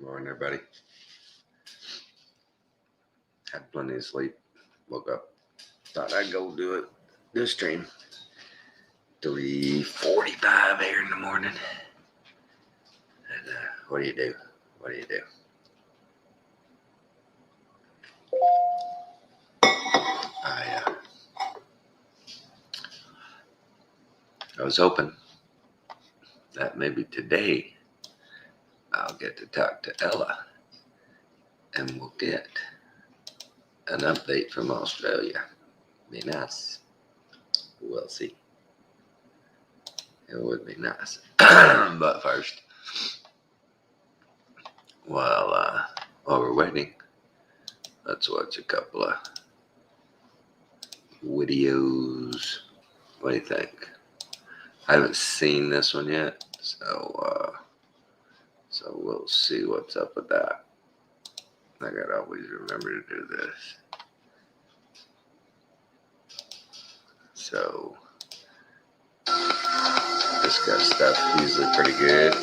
Morning, everybody. Had plenty of sleep. Woke up. Thought I'd go do it. This stream. 3:45 here in the morning. And what do you do? What do you do? I was hoping that maybe today I'll get to talk to Ella and we'll get an update from Australia. Be nice. We'll see. It would be nice. But first, while we're waiting, let's watch a couple of videos. What do you think? I haven't seen this one yet, so we'll see what's up with that. I gotta always remember to do this. So this kind of stuff usually pretty good.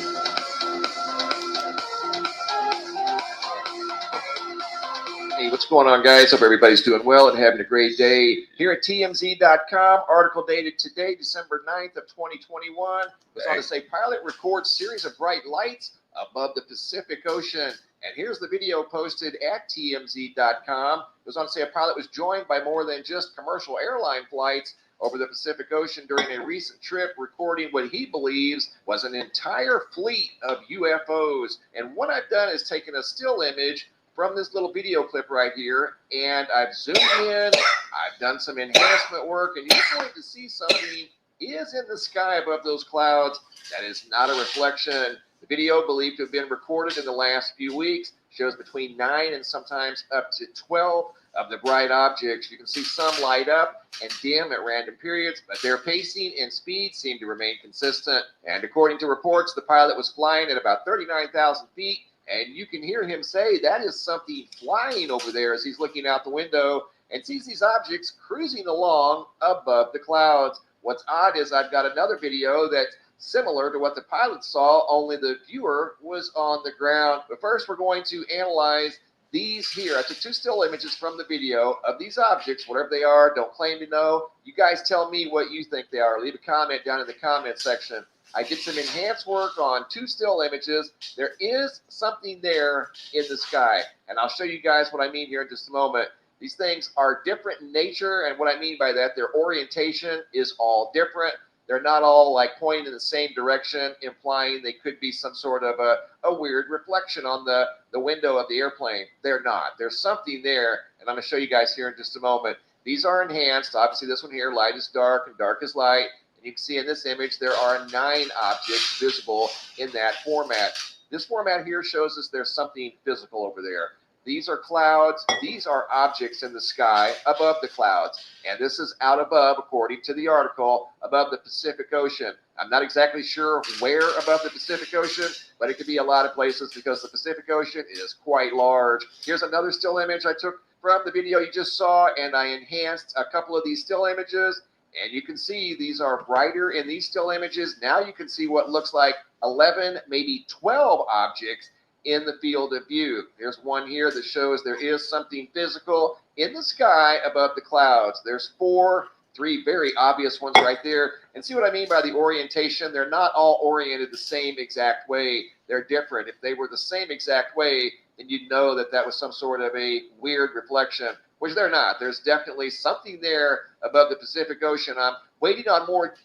Hey, what's going on, guys? Hope everybody's doing well and having a great day. Here at TMZ.com, article dated today, December 9th of 2021. It was on to say, pilot records series of bright lights above the Pacific Ocean. And here's the video posted at TMZ.com. It was on to say a pilot was joined by more than just commercial airline flights over the Pacific Ocean during a recent trip, recording what he believes was an entire fleet of UFOs. And what I've done is taken a still image from this little video clip right here, and I've zoomed in, I've done some enhancement work, and you're going to see something is in the sky above those clouds that is not a reflection. The video, believed to have been recorded in the last few weeks, shows between 9 and sometimes up to 12 of the bright objects. You can see some light up and dim at random periods, but their pacing and speed seem to remain consistent. And according to reports, the pilot was flying at about 39,000 feet, and you can hear him say that is something flying over there as he's looking out the window and sees these objects cruising along above the clouds. What's odd is I've got another video that's similar to what the pilot saw, only the viewer was on the ground. But first, we're going to analyze these here. I took two still images from the video of these objects, whatever they are. Don't claim to know. You guys tell me what you think they are. Leave a comment down in the comment section. I did some enhanced work on two still images. There is something there in the sky, and I'll show you guys what I mean here in just a moment. These things are different in nature, and what I mean by that, their orientation is all different. They're not all like pointing in the same direction, implying they could be some sort of a weird reflection on the window of the airplane. They're not. There's something there, and I'm going to show you guys here in just a moment. These are enhanced. Obviously, this one here, light is dark and dark is light. And you can see in this image, there are 9 objects visible in that format. This format here shows us there's something physical over there. These are clouds. These are objects in the sky above the clouds. And this is out above, according to the article, above the Pacific Ocean. I'm not exactly sure where above the Pacific Ocean, but it could be a lot of places because the Pacific Ocean is quite large. Here's another still image I took from the video you just saw, and I enhanced a couple of these still images. And you can see these are brighter in these still images. Now you can see what looks like 11, maybe 12 objects in the field of view. There's one here that shows there is something physical in the sky above the clouds. There's 3 very obvious ones right there. And see what I mean by the orientation? They're not all oriented the same exact way. They're different. If they were the same exact way, then you'd know that that was some sort of a weird reflection, which they're not. There's definitely something there above the Pacific Ocean. I'm waiting on more.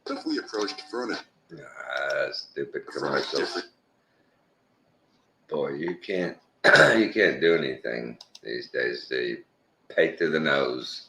What if we approached Vernon? Stupid commercials. Boy, you can't do anything these days. They pay to the nose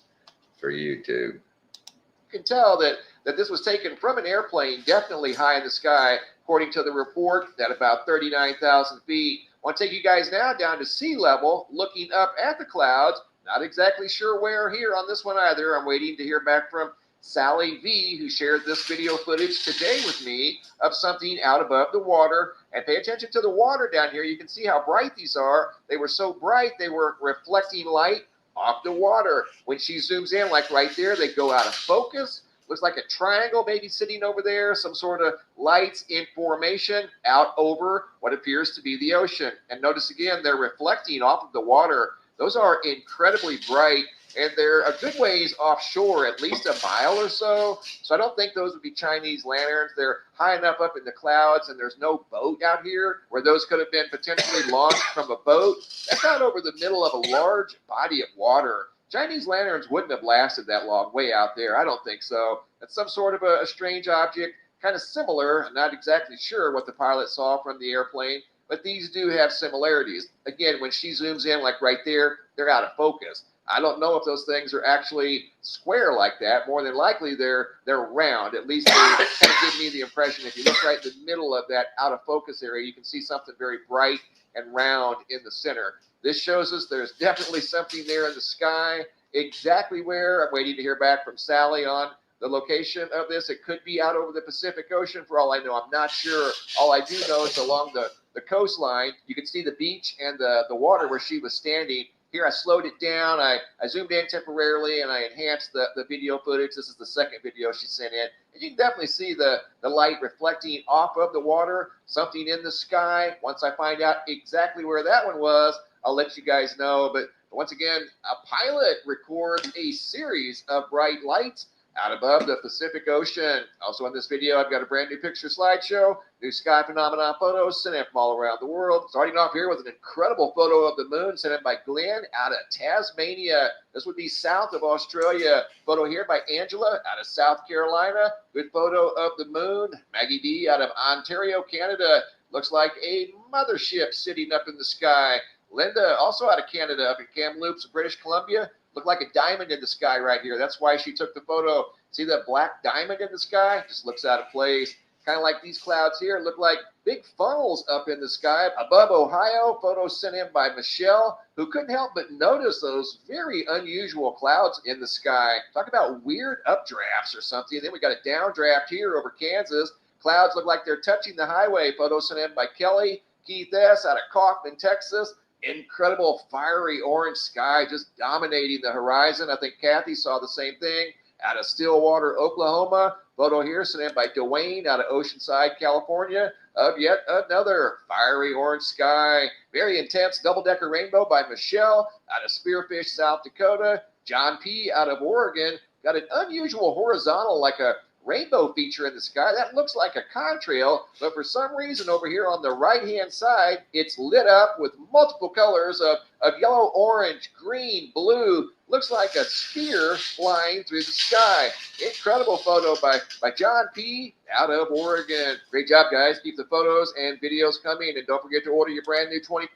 for YouTube. You can tell that this was taken from an airplane, definitely high in the sky, according to the report, at about 39,000 feet. I want to take you guys now down to sea level, looking up at the clouds. Not exactly sure where here on this one either. I'm waiting to hear back from Sally V, who shared this video footage today with me of something out above the water. And pay attention to the water down here. You can see how bright these are. They were so bright, they were reflecting light off the water. When she zooms in, like right there, they go out of focus. looks like a triangle maybe sitting over there, some sort of lights in formation out over what appears to be the ocean. And notice again, they're reflecting off of the water. Those are incredibly bright, and they're a good ways offshore, at least a mile or so. So I don't think those would be Chinese lanterns. They're high enough up in the clouds, and there's no boat out here where those could have been potentially launched from a boat. That's out over the middle of a large body of water. Chinese lanterns wouldn't have lasted that long way out there. I don't think so. That's some sort of a strange object, kind of similar. I'm not exactly sure what the pilot saw from the airplane, but these do have similarities. Again, when she zooms in, like right there, they're out of focus. I don't know if those things are actually square like that. More than likely, they're round. At least they kind of give me the impression. If you look right in the middle of that out of focus area, you can see something very bright and round in the center. This shows us there's definitely something there in the sky. Exactly where, I'm waiting to hear back from Sally on the location of this. It could be out over the Pacific Ocean for all I know. I'm not sure. All I do know is along the coastline, you can see the beach and the water where she was standing. Here, I slowed it down. I zoomed in temporarily, and I enhanced the video footage. This is the second video she sent in. And you can definitely see the light reflecting off of the water, something in the sky. Once I find out exactly where that one was, I'll let you guys know. But once again, a pilot records a series of bright lights out above the Pacific Ocean. Also in this video, I've got a brand new picture slideshow, new sky phenomenon photos sent in from all around the world. Starting off here with an incredible photo of the moon sent in by Glenn out of Tasmania. This would be south of Australia. Photo here by Angela out of South Carolina. Good photo of the moon. Maggie D out of Ontario, Canada. Looks like a mothership sitting up in the sky. Linda, also out of Canada, up in Kamloops, British Columbia. Looked like a diamond in the sky right here. That's why she took the photo. See that black diamond in the sky? Just looks out of place. Kind of like these clouds here. Look like big funnels up in the sky. Above Ohio, photo sent in by Michelle, who couldn't help but notice those very unusual clouds in the sky. Talk about weird updrafts or something. Then we got a downdraft here over Kansas. Clouds look like they're touching the highway. Photo sent in by Kelly. Keith S. out of Kaufman, Texas. Incredible fiery orange sky just dominating the horizon. I think Kathy saw the same thing out of Stillwater, Oklahoma. Photo here sent in by Dwayne out of Oceanside, California, of yet another fiery orange sky. Very intense double-decker rainbow by Michelle out of Spearfish, South Dakota. John P. out of Oregon got an unusual horizontal, like a rainbow feature in the sky. That looks like a contrail, but for some reason over here on the right-hand side, it's lit up with multiple colors of yellow, orange, green, blue. Looks like a sphere flying through the sky. Incredible photo by John P. out of Oregon. Great job, guys. Keep the photos and videos coming, and don't forget to order your brand new 20.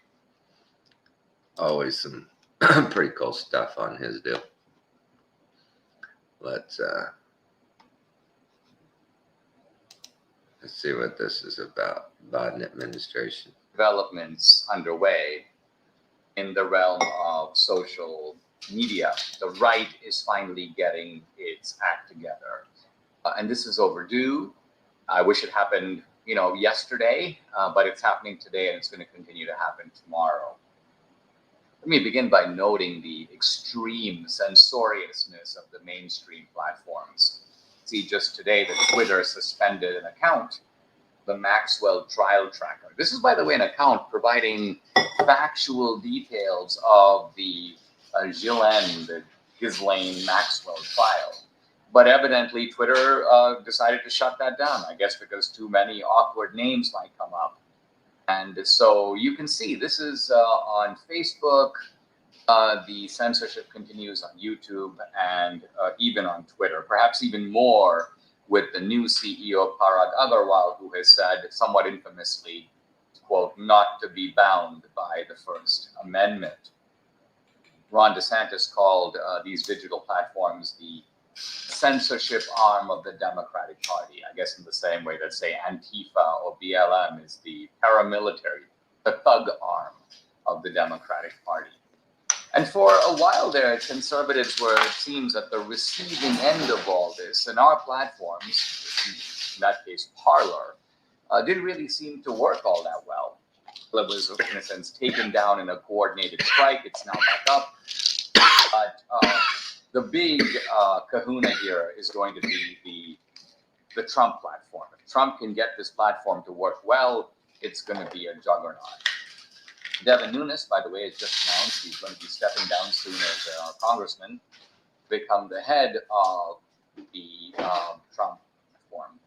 Always some pretty cool stuff on his deal. Let's see what this is about. Biden administration. Developments underway in the realm of social media. The right is finally getting its act together. And this is overdue. I wish it happened, yesterday, but it's happening today and it's going to continue to happen tomorrow. Let me begin by noting the extreme censoriousness of the mainstream platforms. See, just today that Twitter suspended an account, the Maxwell Trial Tracker. This is, by the way, an account providing factual details of the Ghislaine Maxwell trial. But evidently, Twitter decided to shut that down, I guess because too many awkward names might come up. And so you can see this is on Facebook. The censorship continues on YouTube and even on Twitter, perhaps even more with the new CEO, Parag Agarwal, who has said somewhat infamously, quote, not to be bound by the First Amendment. Ron DeSantis called these digital platforms the censorship arm of the Democratic Party, I guess in the same way that, say, Antifa or BLM is the paramilitary, the thug arm of the Democratic Party. And for a while there, conservatives were, it seems, at the receiving end of all this. And our platforms, in that case, Parler, didn't really seem to work all that well. It was, in a sense, taken down in a coordinated strike. It's now back up. But the big kahuna here is going to be the Trump platform. If Trump can get this platform to work well, it's going to be a juggernaut. Devin Nunes, by the way, has just announced he's going to be stepping down soon as a congressman, become the head of the Trump platform.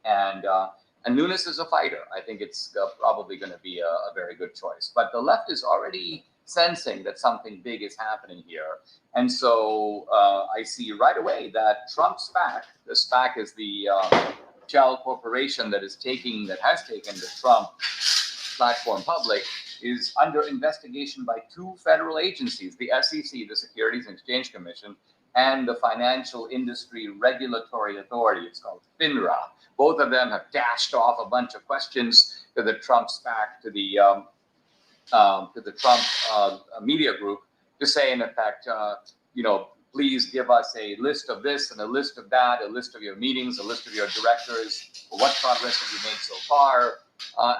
And Nunes is a fighter. I think it's probably going to be a very good choice. But the left is already sensing that something big is happening here. And so I see right away that Trump SPAC, the SPAC is the shell corporation that has taken the Trump platform public, is under investigation by two federal agencies, the SEC, the Securities and Exchange Commission, and the Financial Industry Regulatory Authority. It's called FINRA. Both of them have dashed off a bunch of questions to the Trump SPAC, to the Trump media group, to say, in effect, please give us a list of this and a list of that, a list of your meetings, a list of your directors, what progress have you made so far?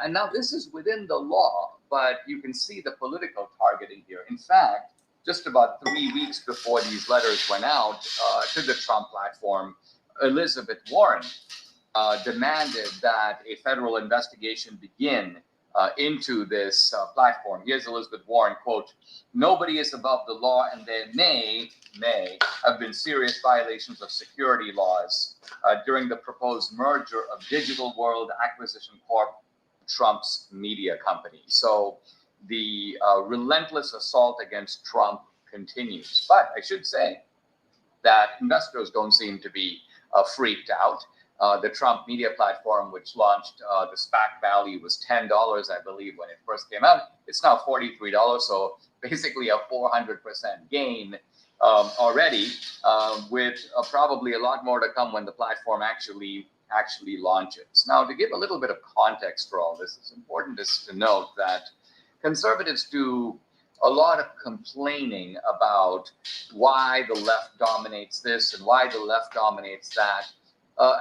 And now this is within the law, but you can see the political targeting here. In fact, just about 3 weeks before these letters went out to the Trump platform, Elizabeth Warren demanded that a federal investigation begin into this platform. Here's Elizabeth Warren, quote, "Nobody is above the law, and there may have been serious violations of security laws during the proposed merger of Digital World Acquisition Corp, Trump's media company." So the relentless assault against Trump continues. But I should say that investors don't seem to be freaked out. The Trump media platform, which launched the SPAC value, was $10, I believe, when it first came out. It's now $43, so basically a 400% gain already, with probably a lot more to come when the platform actually launches. Now, to give a little bit of context for all this, it's important to note that conservatives do a lot of complaining about why the left dominates this and why the left dominates that.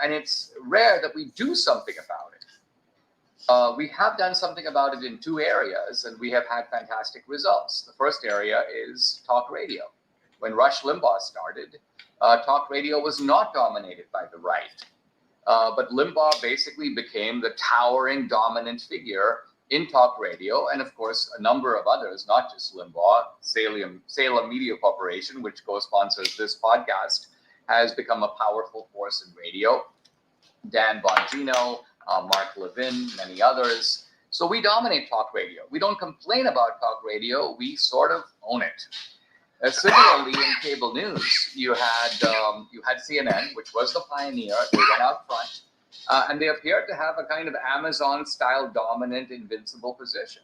And it's rare that we do something about it. We have done something about it in two areas, and we have had fantastic results. The first area is talk radio. When Rush Limbaugh started, talk radio was not dominated by the right. But Limbaugh basically became the towering dominant figure in talk radio. And of course, a number of others, not just Limbaugh, Salem Media Corporation, which co-sponsors this podcast, has become a powerful force in radio. Dan Bongino, Mark Levin, many others. So we dominate talk radio. We don't complain about talk radio. We sort of own it. Similarly, in cable news, you had CNN, which was the pioneer. They went out front, and they appeared to have a kind of Amazon-style dominant, invincible position.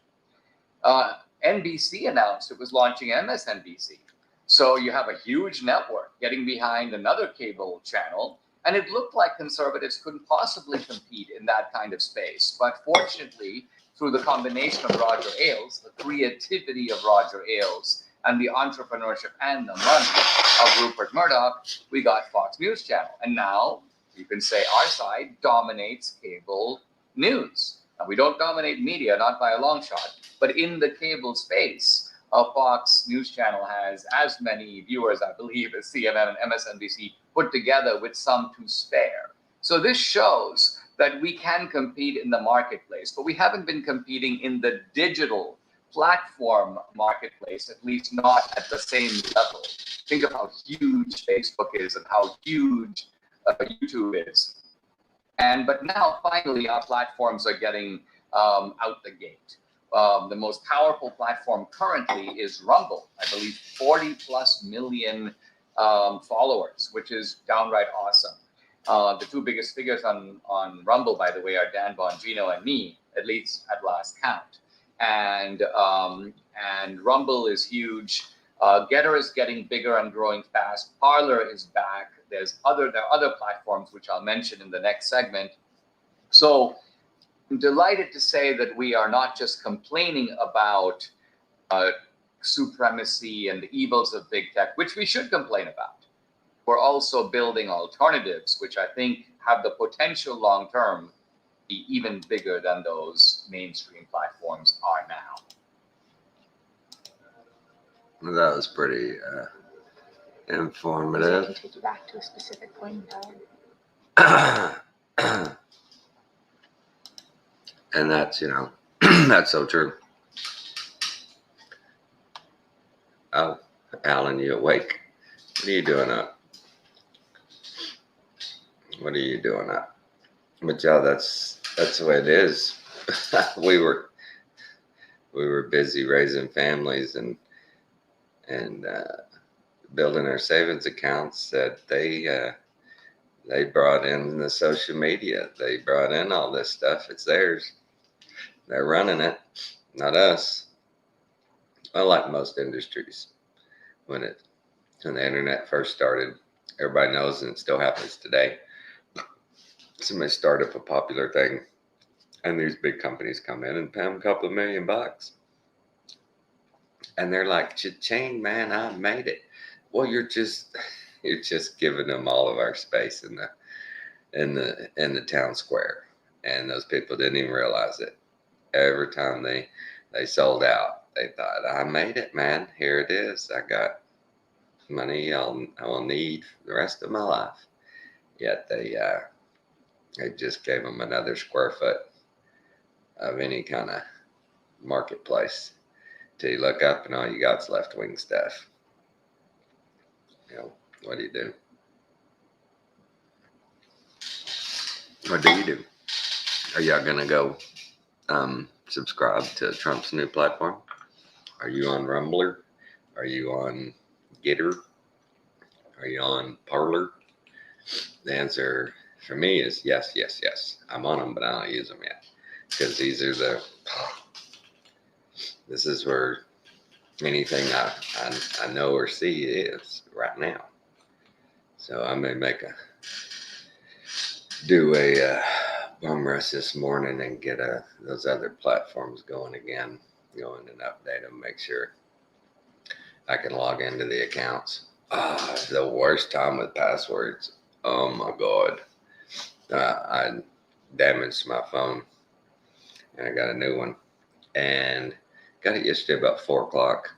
NBC announced it was launching MSNBC. So you have a huge network getting behind another cable channel, and it looked like conservatives couldn't possibly compete in that kind of space. But fortunately, through the combination of Roger Ailes, the creativity of Roger Ailes, and the entrepreneurship and the money of Rupert Murdoch, we got Fox News Channel. And now you can say our side dominates cable news. Now, we don't dominate media, not by a long shot, but in the cable space, Fox News Channel has as many viewers, I believe, as CNN and MSNBC put together, with some to spare. So this shows that we can compete in the marketplace, but we haven't been competing in the digital platform marketplace, at least not at the same level. Think of how huge Facebook is and how huge YouTube is. But now, finally, our platforms are getting out the gate. The most powerful platform currently is Rumble. I believe 40+ million followers, which is downright awesome. The two biggest figures on Rumble, by the way, are Dan Bongino and me, at least at last count. And Rumble is huge. Getter is getting bigger and growing fast. Parler is back. There are other platforms which I'll mention in the next segment. So I'm delighted to say that we are not just complaining about supremacy and the evils of big tech, which we should complain about. We're also building alternatives, which I think have the potential long term to be even bigger than those mainstream platforms are now. That was pretty Because it informative. can take you back to a specific point in time. And that's, that's so true. Oh, Alan, you awake? What are you doing up? What are you doing up? But yeah, that's the way it is. we were busy raising families and building our savings accounts that they brought in the social media. They brought in all this stuff. It's theirs. They're running it, not us. Well, like most industries, when the internet first started, everybody knows, and it still happens today. Somebody start up a popular thing, and these big companies come in and pay them a couple of $1 million, and they're like, "Cha-ching, man, I made it." Well, you're just giving them all of our space in the town square, and those people didn't even realize it. Every time they sold out, they thought, "I made it, man. Here it is. I got money I will need for the rest of my life." Yet they just gave them another square foot of any kind of marketplace till you look up and all you got's left wing stuff. What do you do? What do you do? Are y'all gonna go subscribe to Trump's new platform? Are you on Rumbler? Are you on Getter? Are you on Parler? The answer for me is yes, yes, yes. I'm on them, but I don't use them yet, because this is where anything I know or see is right now. So I may do a bum rush this morning and get those other platforms going again, go in and update them, make sure I can log into the accounts. The worst time with passwords. Oh my God. I damaged my phone and I got a new one, and got it yesterday about 4:00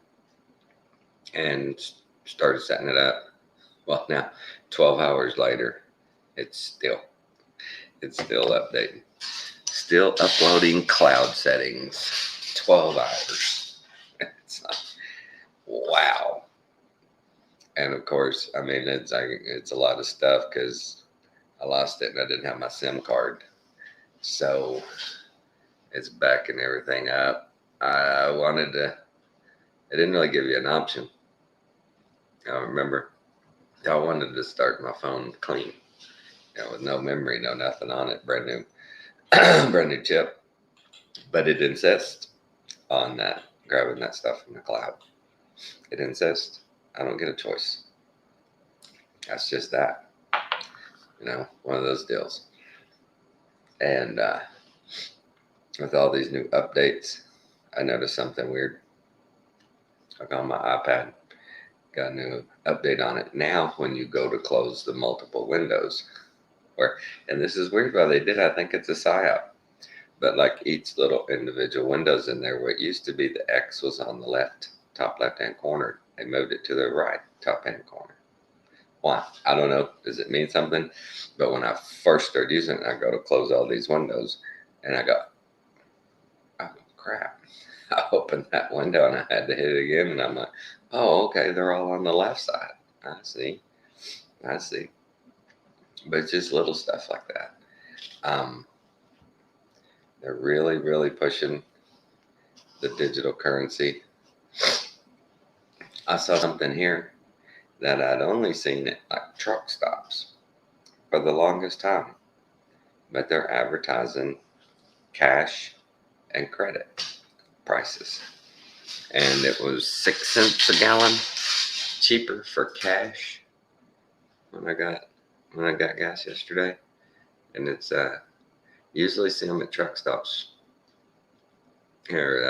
and started setting it up. Well, now 12 hours later, it's still updating, still uploading cloud settings. 12 hours. It's like, wow. And of course, I mean, it's a lot of stuff because I lost it and I didn't have my SIM card. So it's backing everything up. It didn't really give you an option. I remember I wanted to start my phone clean, with no memory, no nothing on it, brand new chip. But it insists on that, grabbing that stuff from the cloud. It insists. I don't get a choice. That's just that. One of those deals. And with all these new updates, I noticed something weird. Like on my iPad, got a new update on it. Now, when you go to close the multiple windows, and this is weird why they did, I think it's a PSYOP, but like each little individual windows in there, what used to be the X was on the top left-hand corner. They moved it to the right, top-hand corner. Why? I don't know. Does it mean something? But when I first started using it, I go to close all these windows, and I go, oh, crap. I opened that window, and I had to hit it again, and I'm like, oh, okay, they're all on the left side. I see. But it's just little stuff like that. They're really, really pushing the digital currency. I saw something here that I'd only seen at like truck stops for the longest time, but they're advertising cash and credit prices, and it was 6 cents a gallon cheaper for cash when I got gas yesterday, and it's usually see them at truck stops here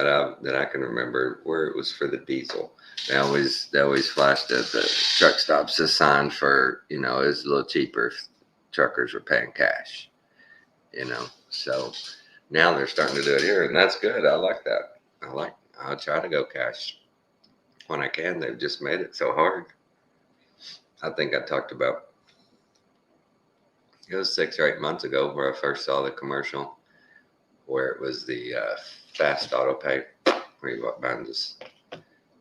that I can remember where it was for the diesel. They always flashed at the truck stops a sign for, it was a little cheaper if truckers were paying cash, So now they're starting to do it here, and that's good. I like that. I'll try to go cash when I can. They've just made it so hard. I think I talked about, it was 6 or 8 months ago where I first saw the commercial where it was the fast auto pay, where you walk by and just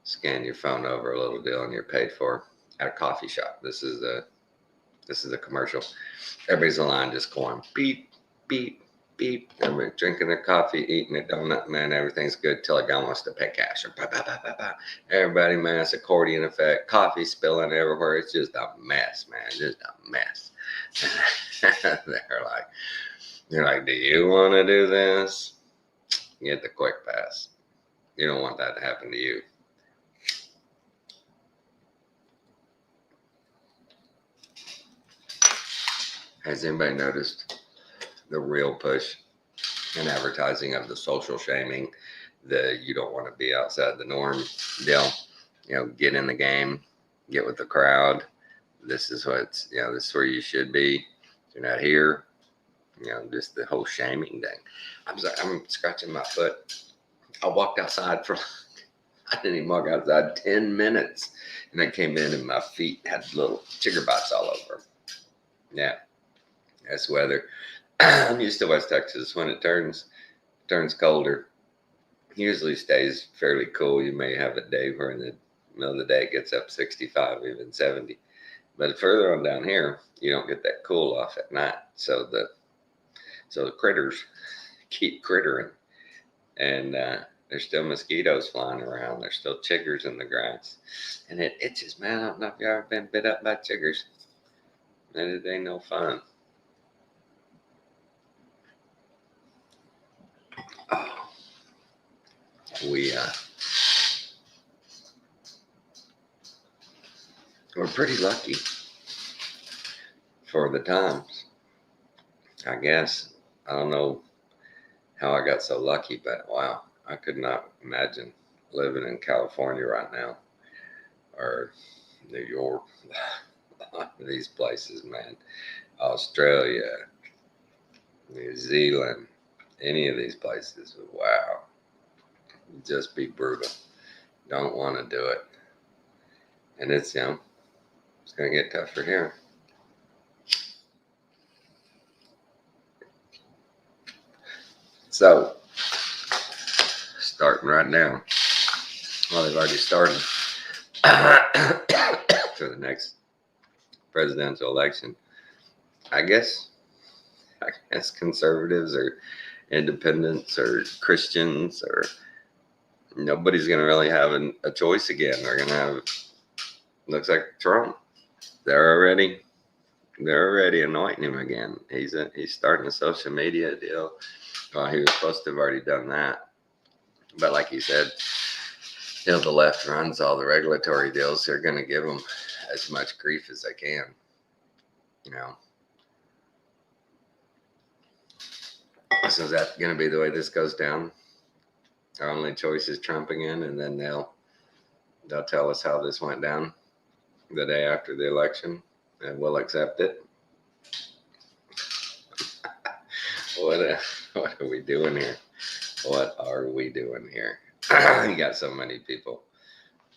scan your phone over a little deal and you're paid for at a coffee shop. This is the commercial. Everybody's in line just going beep, beep, beep. Everybody drinking their coffee, eating a donut, man. Everything's good till a guy wants to pay cash. Or bah, bah, bah, bah, bah. Everybody, man, it's accordion effect. Coffee spilling everywhere. It's just a mess, man. Just a mess. They're like, do you want to do this? Get the quick pass. You don't want that to happen to you. Has anybody noticed the real push in advertising of the social shaming, the you don't want to be outside the norm deal? You know, get in the game, get with the crowd. This is what's, this is where you should be. You're not here. Just the whole shaming thing. I'm scratching my foot. I walked outside I didn't even walk outside 10 minutes. And I came in and my feet had little chigger bites all over them. Yeah, that's weather. I'm used to West Texas. When it turns colder, usually stays fairly cool. You may have a day where in the middle of the day it gets up 65, even 70. But further on down here, you don't get that cool off at night. So the critters keep crittering. And there's still mosquitoes flying around. There's still chiggers in the grass. And it itches, man. I don't know if you've ever been bit up by chiggers. And it ain't no fun. Oh. We're pretty lucky for the times, I guess. I don't know how I got so lucky, but wow, I could not imagine living in California right now or New York. These places, man. Australia, New Zealand, any of these places. Wow. Just be brutal. Don't want to do it. And it's going to get tougher here. So, starting right now. Well, they've already started for the next presidential election. I guess conservatives or independents or Christians or nobody's going to really have a choice again. They're going to have, looks like Trump. They're already anointing him again. He's starting a social media deal. Well, he was supposed to have already done that. But like he said, the left runs all the regulatory deals. They're going to give them as much grief as they can. So is that going to be the way this goes down? Our only choice is Trump again, and then they'll tell us how this went down the day after the election, and we'll accept it. What are we doing here? What are we doing here? You got so many people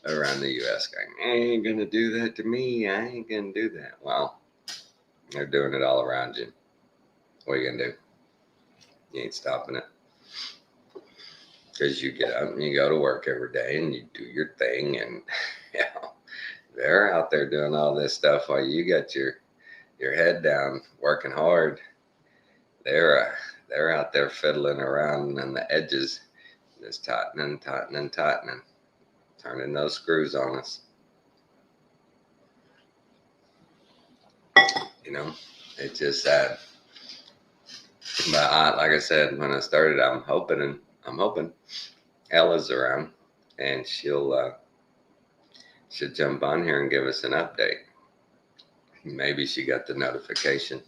around the U.S. going, I ain't going to do that to me. I ain't going to do that. Well, they're doing it all around you. What are you going to do? You ain't stopping it. Because you get up and you go to work every day and you do your thing. And, they're out there doing all this stuff while you got your head down, working hard. They're out there fiddling around on the edges, just tightening, turning those screws on us. It's just sad. But like I said, when I started, I'm hoping Ella's around and she'll jump on here and give us an update. Maybe she got the notification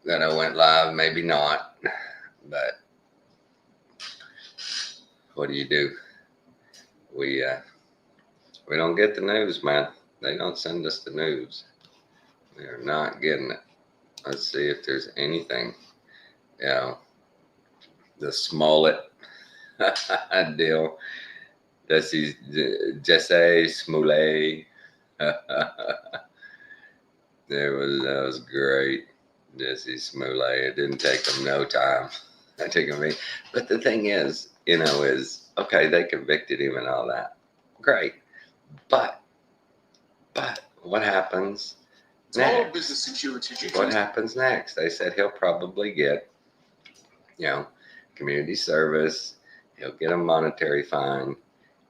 that I went live, maybe not. But what do? We don't get the news, man. They don't send us the news. We are not getting it. Let's see if there's anything. The Smollett deal. Jesse Smollett. That was great. Jesse Smollett. It didn't take them no time. It took me. But the thing is, is okay, they convicted him and all that. Great. But what happens Small next? business security. What happens next? They said he'll probably get, community service. He'll get a monetary fine,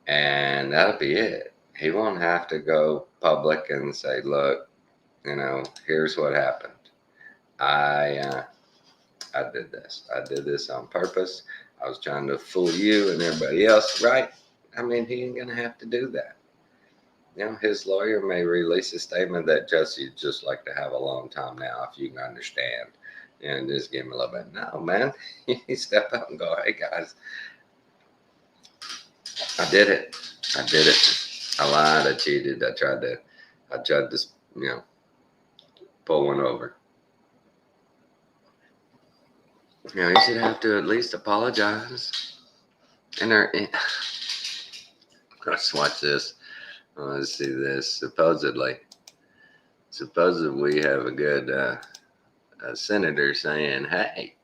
and that'll be it. He won't have to go public and say, look, here's what happened. I did this. I did this on purpose. I was trying to fool you and everybody else, right? I mean, he ain't gonna have to do that. His lawyer may release a statement that Jesse'd just like to have a long time now, if you can understand, and just give him a little bit. No, man, you step up and go, hey guys, I did it. I lied. I cheated. I tried to, pull one over. You should have to at least apologize. And let's watch this. Let's see this. Supposedly we have a good a senator saying, hey,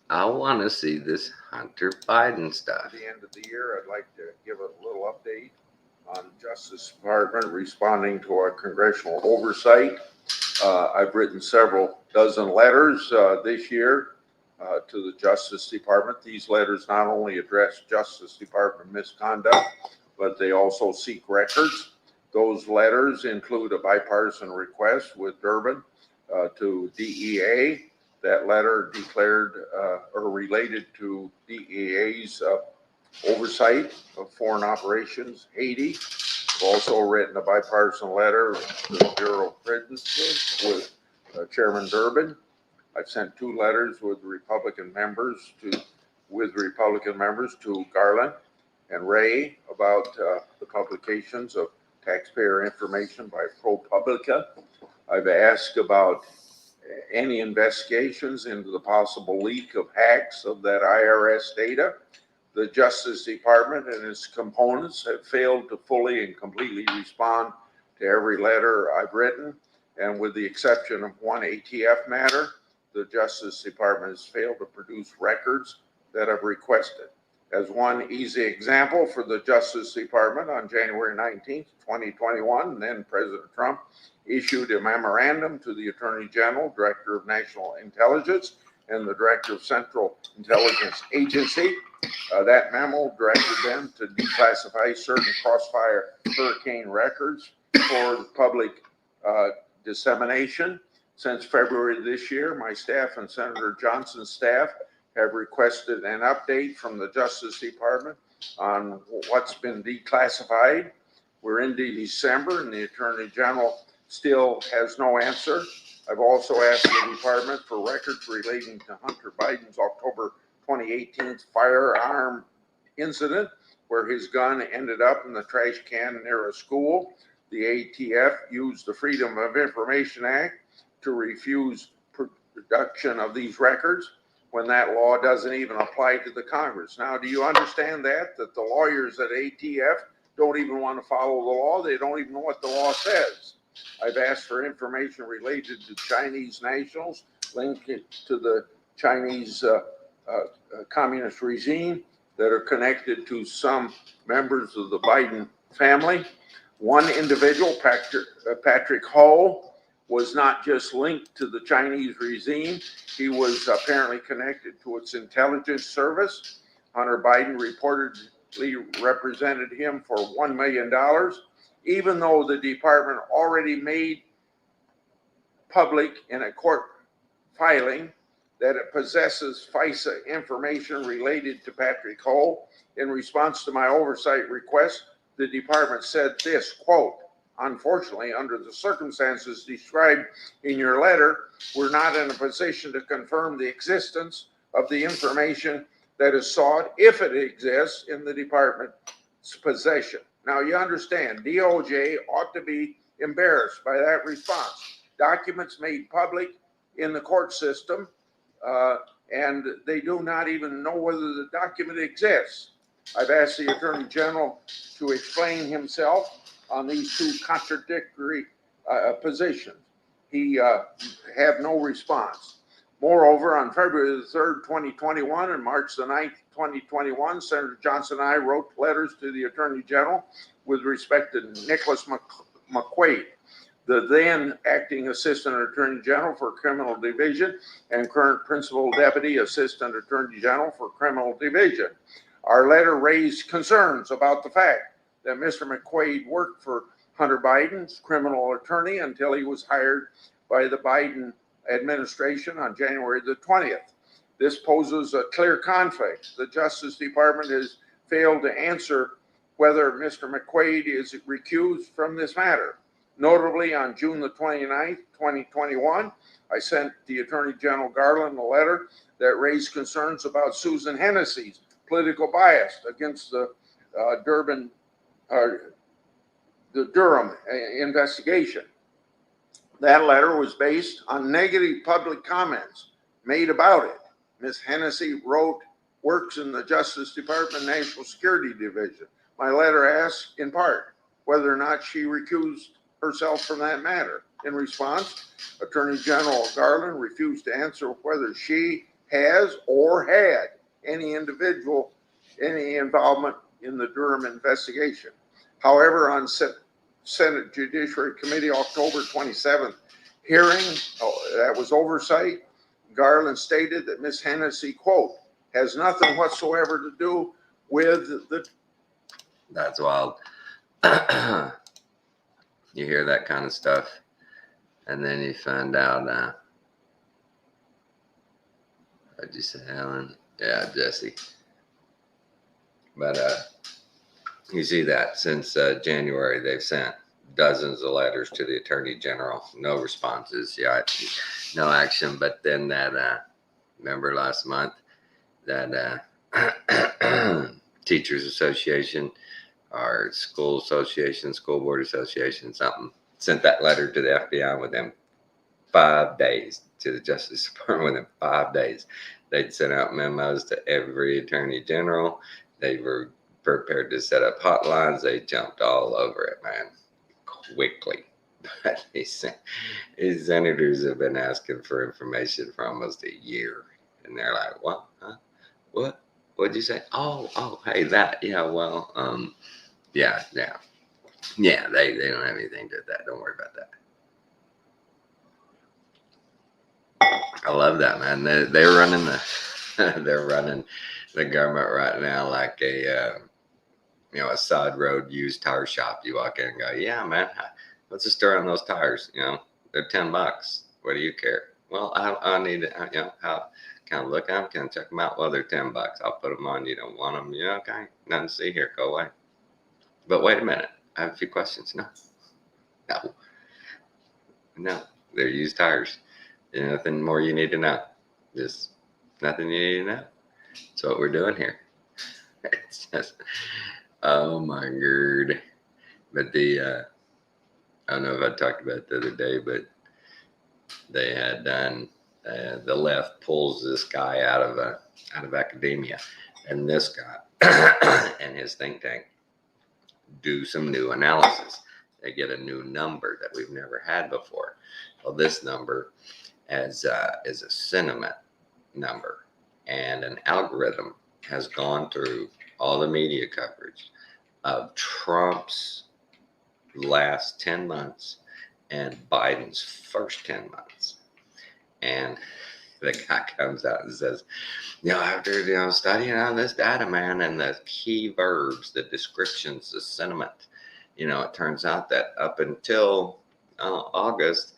I want to see this Hunter Biden stuff. At the end of the year, I'd like to give a little update on Justice Department responding to our congressional oversight. I've written several dozen letters this year to the Justice Department. These letters not only address Justice Department misconduct, but they also seek records. Those letters include a bipartisan request with Durbin to DEA. That letter declared or related to DEA's oversight of foreign operations, Haiti. I've also written a bipartisan letter to the Bureau of Prisons with Chairman Durbin. I've sent two letters with Republican members to Garland and Ray about the publications of taxpayer information by ProPublica. I've asked about any investigations into the possible leak of hacks of that IRS data. The Justice Department and its components have failed to fully and completely respond to every letter I've written. And with the exception of one ATF matter, the Justice Department has failed to produce records that I've requested. As one easy example for the Justice Department, on January 19th, 2021, then President Trump issued a memorandum to the Attorney General, Director of National Intelligence, and the Director of Central Intelligence Agency. That memo directed them to declassify certain Crossfire hurricane records for public dissemination. Since February this year, my staff and Senator Johnson's staff have requested an update from the Justice Department on what's been declassified. We're into December and the Attorney General still has no answer. I've also asked the department for records relating to Hunter Biden's October 2018 firearm incident, where his gun ended up in the trash can near a school. The ATF used the Freedom of Information Act to refuse production of these records when that law doesn't even apply to the Congress. Now, do you understand that the lawyers at ATF don't even want to follow the law? They don't even know what the law says. I've asked for information related to Chinese nationals linked to the Chinese communist regime that are connected to some members of the Biden family. One individual, Patrick Ho, was not just linked to the Chinese regime. He was apparently connected to its intelligence service. Hunter Biden reportedly represented him for $1 million, even though the department already made public in a court filing that it possesses FISA information related to Patrick Ho. In response to my oversight request, the department said this, quote, "Unfortunately, under the circumstances described in your letter, we're not in a position to confirm the existence of the information that is sought, if it exists, in the department's possession." Now, you understand, DOJ ought to be embarrassed by that response. Documents made public in the court system, and they do not even know whether the document exists. I've asked the Attorney General to explain himself on these two contradictory positions. He have no response. Moreover, on February the 3rd, 2021 and March the 9th, 2021, Senator Johnson and I wrote letters to the Attorney General with respect to Nicholas McQuaid, the then acting Assistant Attorney General for Criminal Division and current Principal Deputy Assistant Attorney General for Criminal Division. Our letter raised concerns about the fact that Mr. McQuaid worked for Hunter Biden's criminal attorney until he was hired by the Biden administration on January the 20th. This poses a clear conflict. The Justice Department has failed to answer whether Mr. McQuaid is recused from this matter. Notably, on June the 29th, 2021, I sent the Attorney General Garland a letter that raised concerns about Susan Hennessy's political bias against the Durham investigation. That letter was based on negative public comments made about it. Ms. Hennessy works in the Justice Department National Security Division. My letter asks, in part, whether or not she recused herself from that matter. In response, Attorney General Garland refused to answer whether she has or had any involvement in the Durham investigation. However, on Senate Judiciary Committee October 27th hearing, that was oversight, Garland stated that Ms. Hennessy, quote, has nothing whatsoever to do with the. That's wild. You hear that kind of stuff, and then you find out, what'd you say, Alan? Yeah, Jesse. But you see that since January, they've sent dozens of letters to the Attorney General, no responses yet, no action. But then that, remember last month, that Teachers Association, our school association, school board association, something, sent that letter to the FBI within 5 days, to the Justice Department within 5 days. They'd sent out memos to every attorney general. They were prepared to set up hotlines. They jumped all over it, man, quickly. But these senators have been asking for information for almost a year. And they're like, what? Huh? What? What'd you say? Oh, hey, that. Yeah, well, yeah, they don't have anything to that. Don't worry about that. I love that, man. They're running they're running the government right now like a side road used tire shop. You walk in and go, yeah, man, what's the story on those tires? They're $10. What do you care? Well, I need to, how kind of look at them, kind of check them out. Well, they're $10. I'll put them on. You don't want them. Okay, nothing to see here. Go away. But wait a minute. I have a few questions. No, they're used tires. Nothing more you need to know. Just nothing you need to know. That's what we're doing here. It's just, oh my God. But I don't know if I talked about it the other day, but they had done, the left pulls this guy out of academia, and this guy and his think tank do some new analysis. They get a new number that we've never had before. Well, this number is a sentiment number, and an algorithm has gone through all the media coverage of Trump's last 10 months and Biden's first 10 months. And the guy comes out and says, after studying on this data, man, and the key verbs, the descriptions, the sentiment, it turns out that up until August,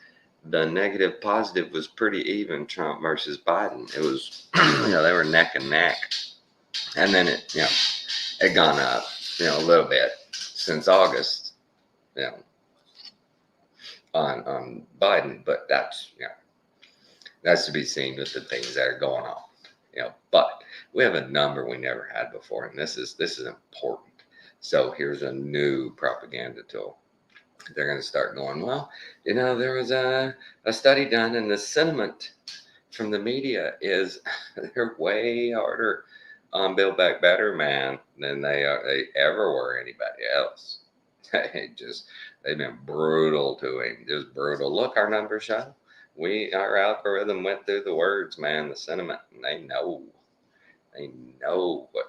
the negative positive was pretty even, Trump versus Biden. It was, they were neck and neck. And then it gone up, a little bit since August, on Biden. But that's to be seen with the things that are going on, but we have a number we never had before. And this is important. So here's a new propaganda tool. They're going to start going, well, there was a study done, and the sentiment from the media is they're way harder on Build Back Better, man, than they ever were anybody else. They They've been brutal to him, just brutal. Look, our numbers show. Our algorithm went through the words, man, the sentiment, and they know what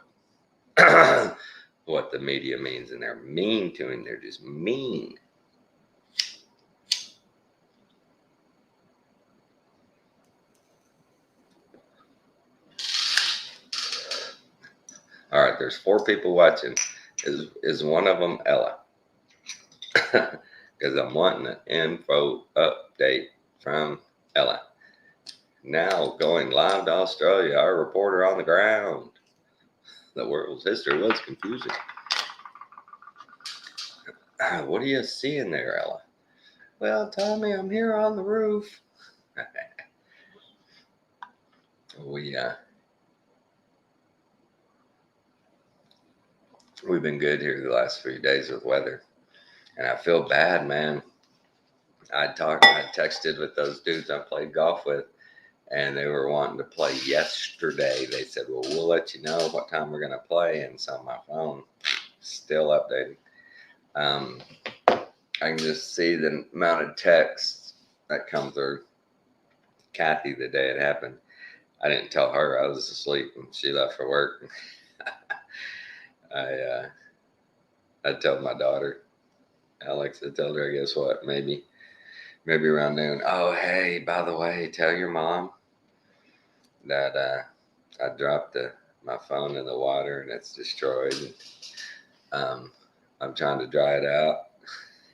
what the media means, and they're mean to him. They're just mean. All right, there's 4 people watching. Is one of them Ella? Because I'm wanting an info update from Ella. Now going live to Australia, our reporter on the ground. The world's history was confusing. What are you seeing there, Ella? Well, Tommy, I'm here on the roof. We've been good here the last few days with weather, and I feel bad, man. I texted with those dudes I played golf with, and they were wanting to play yesterday. They said, well, we'll let you know what time we're going to play. And so my phone still updating. I can just see the amount of texts that come through. Kathy, the day it happened, I didn't tell her I was asleep when she left for work. I told my daughter, Alex, I told her, guess what, maybe around noon. Oh, hey, by the way, tell your mom that I dropped my phone in the water and it's destroyed. And, I'm trying to dry it out.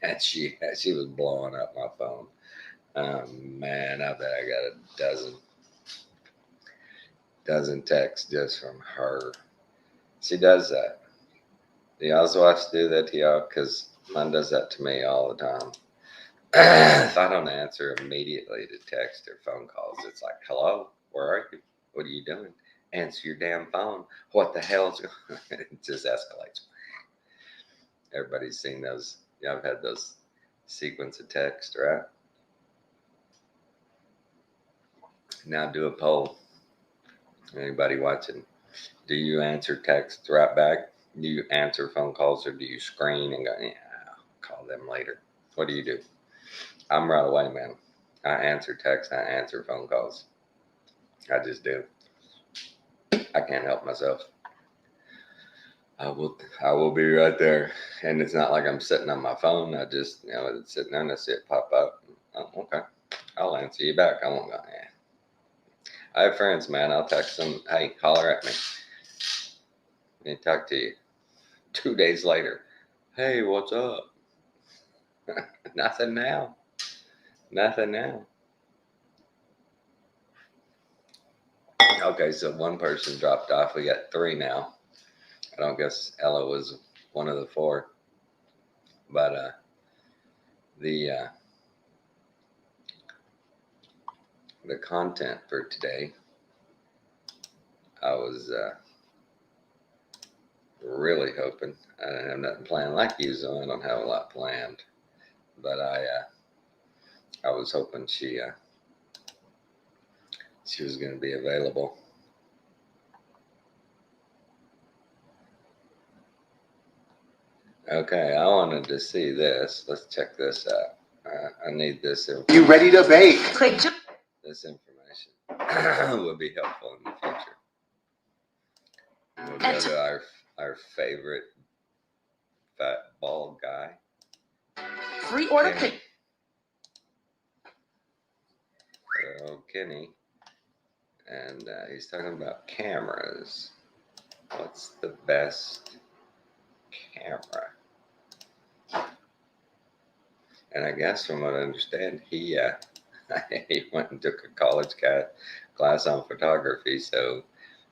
And she was blowing up my phone. Man, I bet I got a dozen texts just from her. She does that. Do y'all watch do that to y'all? Because mine does that to me all the time. If I don't answer immediately to text or phone calls, it's like, hello, where are you? What are you doing? Answer your damn phone. What the hell's going on? It just escalates. Everybody's seen those. Yeah, I've had those sequence of text, right? Now do a poll. Anybody watching? Do you answer texts right back? Do you answer phone calls, or do you screen and go, yeah, I'll call them later? What do you do? I'm right away, man. I answer texts, I answer phone calls. I just do. I can't help myself. I will be right there. And it's not like I'm sitting on my phone. I just, it's sitting there and I see it pop up. Oh, okay. I'll answer you back. I won't go, yeah. I have friends, man. I'll text them, hey, holler at me. And talk to you. 2 days later, hey, what's up? Nothing now. Okay, so one person dropped off. We got 3 now. I don't guess Ella was one of the 4. But the content for today, I was really hoping. I didn't have nothing planned like you, so I don't have a lot planned. But I was hoping she was going to be available. Okay, I wanted to see this. Let's check this out. I need this information. You ready to bake? Click This information will be helpful in the future. We'll go to our favorite fat bald guy. free order pick. Kenny. And he's talking about cameras. What's the best camera? And I guess from what I understand, he went and took a college class on photography, so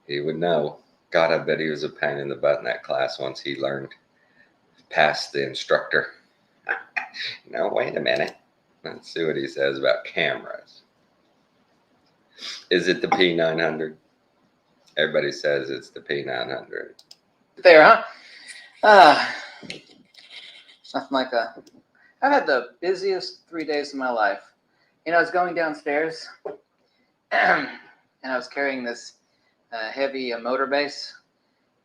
he would know. God, I bet he was a pain in the butt in that class once he learned past the instructor. Now, wait a minute. Let's see what he says about cameras. Is it the P900? Everybody says it's the P900. There, huh? Nothing like that. I've had the busiest 3 days of my life. I was going downstairs, and I was carrying this heavy motor base.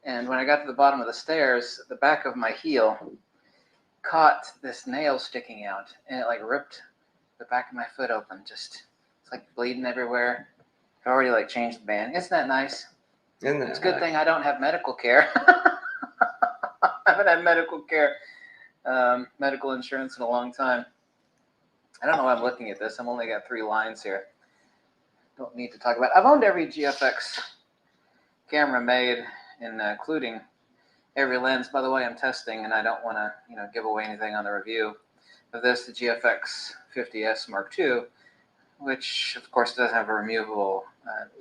And when I got to the bottom of the stairs, the back of my heel caught this nail sticking out, and it like ripped the back of my foot open. Just it's like bleeding everywhere. I've already like changed the band. Isn't that nice? Isn't that It's a good nice? thing I don't have medical care. I haven't had medical care, medical insurance in a long time. I don't know why I'm looking at this. I've only got 3 lines here. Don't need to talk about it. I've owned every GFX camera made, including every lens. By the way, I'm testing, and I don't want to, give away anything on the review of this, the GFX 50S Mark II, which of course doesn't have a removable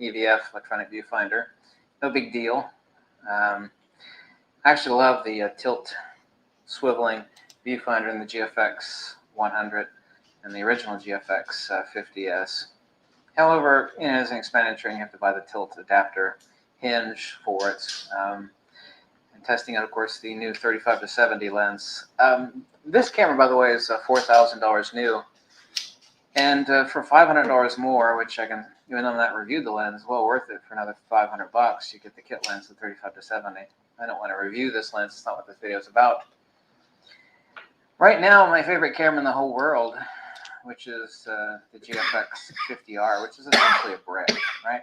EVF electronic viewfinder. No big deal. I actually love the tilt swiveling viewfinder in the GFX 100 and the original GFX 50S. However, as an expenditure, you have to buy the tilt adapter hinge for it. And testing out, of course, the new 35 to 70 lens. This camera, by the way, is $4,000 new. And for $500 more, which I can, even though I'm not reviewed the lens, well worth it for another $500. You get the kit lens, the 35 to 70. I don't want to review this lens. It's not what this video is about. Right now, my favorite camera in the whole world, which is the GFX 50R, which is essentially a brick, right?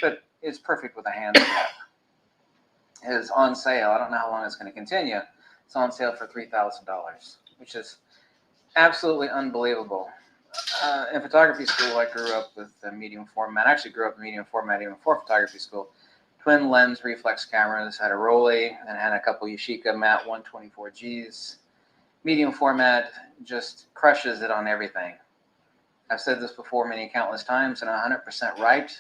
But it's perfect with a hand strap. It is on sale. I don't know how long it's going to continue. It's on sale for $3,000, which is absolutely unbelievable. In photography school, I grew up with a medium format. I actually grew up in medium format even before photography school. Twin lens reflex cameras, had a Rollei, and had a couple Yashica Mat 124Gs. Medium format just crushes it on everything. I've said this before many countless times, and I'm 100% right,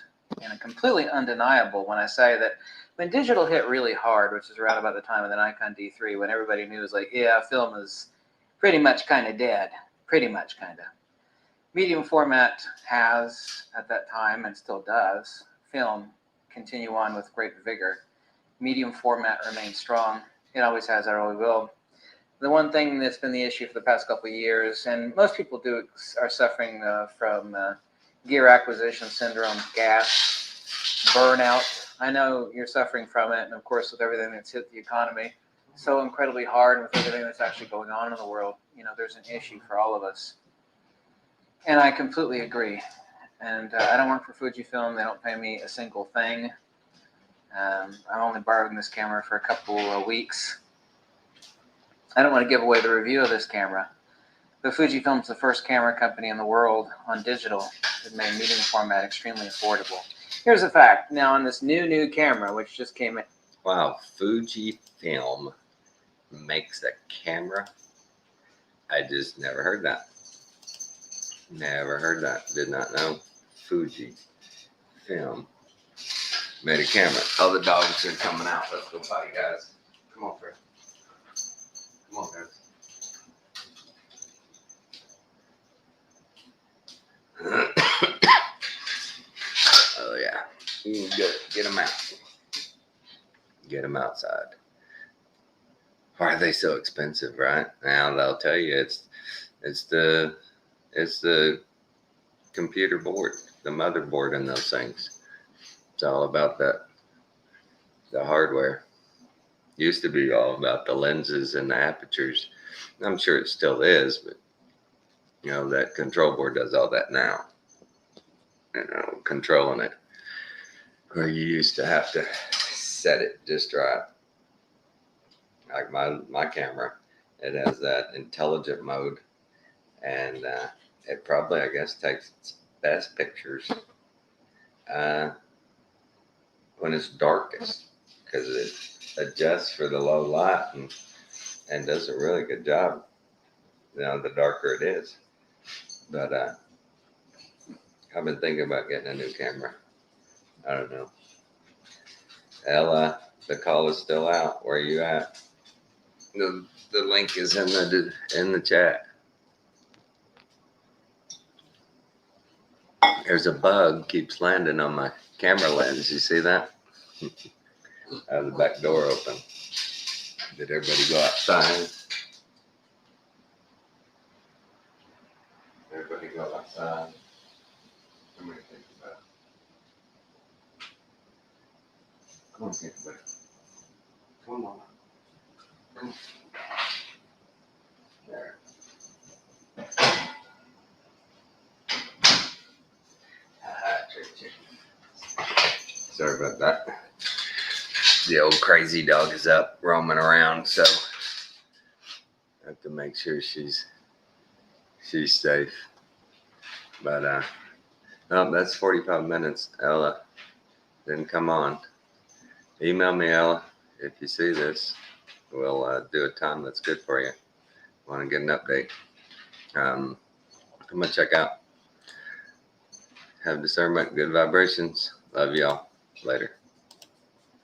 and completely undeniable when I say that when digital hit really hard, which is around about the time of the Nikon D3, when everybody knew it was like, yeah, film is pretty much kind of dead. Pretty much kind of. Medium format has, at that time, and still does, film continue on with great vigor. Medium format remains strong. It always has, it always will. The one thing that's been the issue for the past couple of years, and most people are suffering from gear acquisition syndrome, gas, burnout. I know you're suffering from it, and of course with everything that's hit the economy so incredibly hard, and with everything that's actually going on in the world, there's an issue for all of us. And I completely agree. And I don't work for Fujifilm. They don't pay me a single thing. I'm only borrowing this camera for a couple of weeks. I don't want to give away the review of this camera. But Fujifilm is the first camera company in the world on digital that made medium format extremely affordable. Here's a fact. Now on this new camera, which just came in. Wow, Fujifilm makes a camera? I just never heard that. Never heard that. Did not know. Fujifilm made a camera. Oh, the dogs are coming out. Let's go potty, guys. Come on, Fred. Come on, guys. Oh yeah, you can get them out. Get them outside. Why are they so expensive, right? Now they'll tell you it's the computer board, the motherboard in those things. It's all about that. The hardware used to be all about the lenses and the apertures. I'm sure it still is, but that control board does all that now. Controlling it. Where you used to have to set it just right. Like my camera, it has that intelligent mode, and it probably, I guess, takes its best pictures when it's darkest, because it adjusts for the low light and does a really good job. The darker it is. But I've been thinking about getting a new camera. I don't know. Ella, the call is still out. Where are you at? The link is in the chat. There's a bug keeps landing on my camera lens. You see that? I have the back door open. Did everybody go outside? Everybody go outside. Come here, think about it. Come on, think about it. Come on. Come on. better, but the old crazy dog is up roaming around, so I have to make sure she's safe. But no, that's 45 minutes. Ella didn't come on. Email me, Ella, if you see this. We'll do a time that's good for you. Want to get an update? I'm gonna check out. Have discernment, good vibrations. Love y'all. Later.